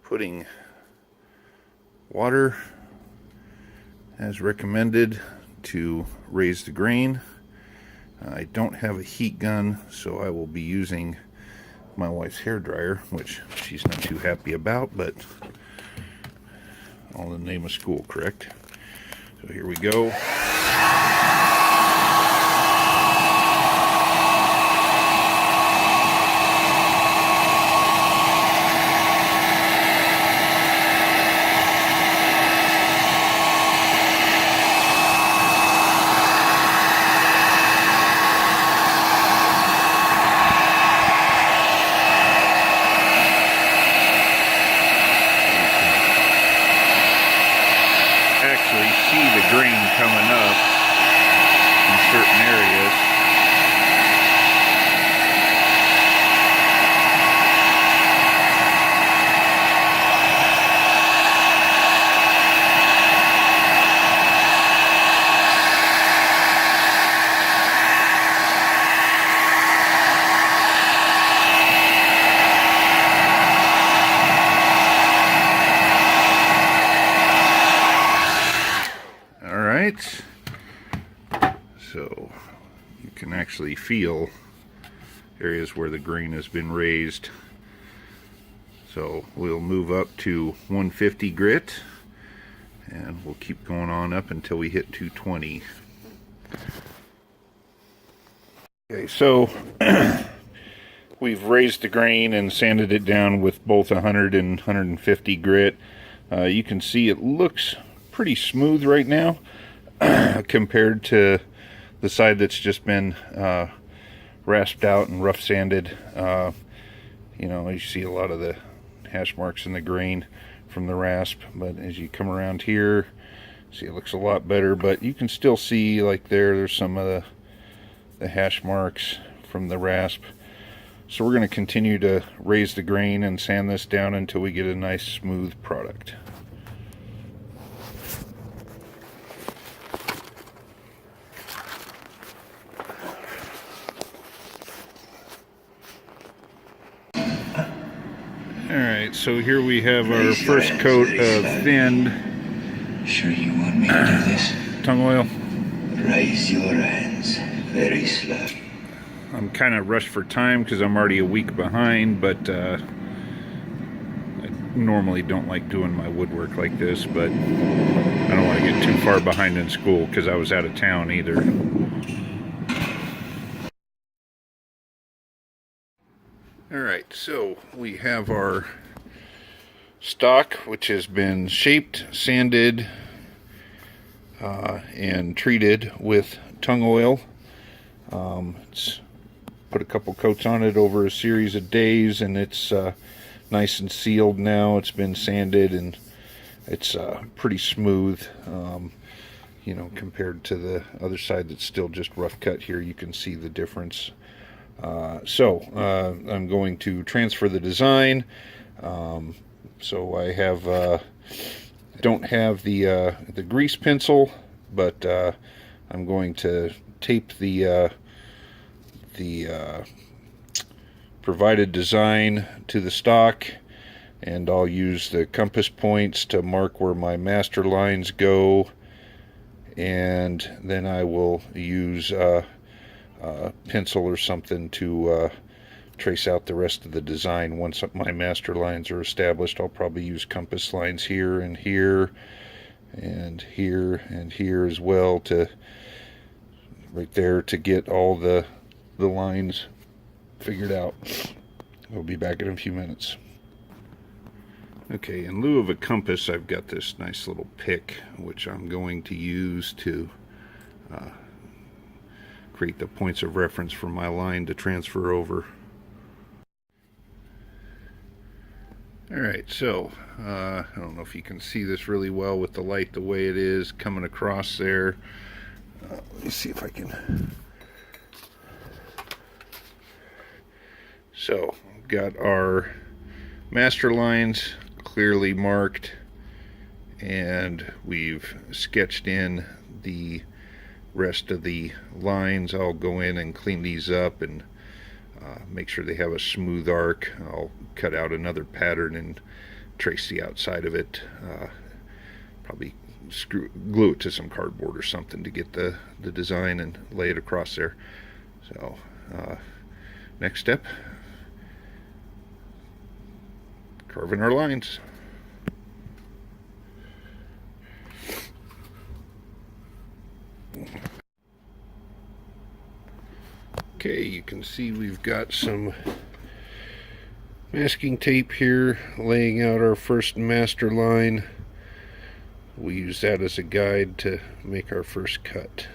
Putting water as recommended to raise the grain. I don't have a heat gun, so I will be using my wife's hair dryer, which she's not too happy about, but all in the name of school, correct? So here we go. Actually see the grain coming up in certain areas. So you can actually feel areas where the grain has been raised. So we'll move up to 150 grit and we'll keep going on up until we hit 220. Okay, so we've raised the grain and sanded it down with both 100 and 150 grit. You can see it looks pretty smooth right now compared to the side that's just been rasped out and rough sanded. You know, you see a lot of the hash marks in the grain from the rasp, but as you come around here, see it looks a lot better, but you can still see like there's some of the hash marks from the rasp. So we're going to continue to raise the grain and sand this down until we get a nice smooth product. Alright, so here we have our first coat of thinned Sure you want me to do this? tung oil. Raise your hands very slow. I'm kind of rushed for time because I'm already a week behind, but I normally don't like doing my woodwork like this, but I don't want to get too far behind in school because I was out of town either. Alright, so we have our stock, which has been shaped, sanded, and treated with tung oil. It's put a couple coats on it over a series of days, and it's nice and sealed now. It's been sanded and it's pretty smooth, you know, compared to the other side that's still just rough cut. Here you can see the difference. I'm going to transfer the design. So I have don't have the grease pencil, but I'm going to tape the provided design to the stock, and I'll use the compass points to mark where my master lines go, and then I will use pencil or something to trace out the rest of the design. Once my master lines are established, I'll probably use compass lines here and here and here and here as well, to right there, to get all the lines figured out. We'll be back in a few minutes. Okay, in lieu of a compass, I've got this nice little pick, which I'm going to use to create the points of reference for my line to transfer over. Alright, so I don't know if you can see this really well with the light the way it is coming across there. Let me see if I can. So, got our master lines clearly marked, and we've sketched in the rest of the lines. I'll go in and clean these up and Make sure they have a smooth arc. I'll cut out another pattern and trace the outside of it. Probably glue it to some cardboard or something to get the design and lay it across there. So next step, carving our lines. Okay, you can see we've got some masking tape here laying out our first master line. We use that as a guide to make our first cut.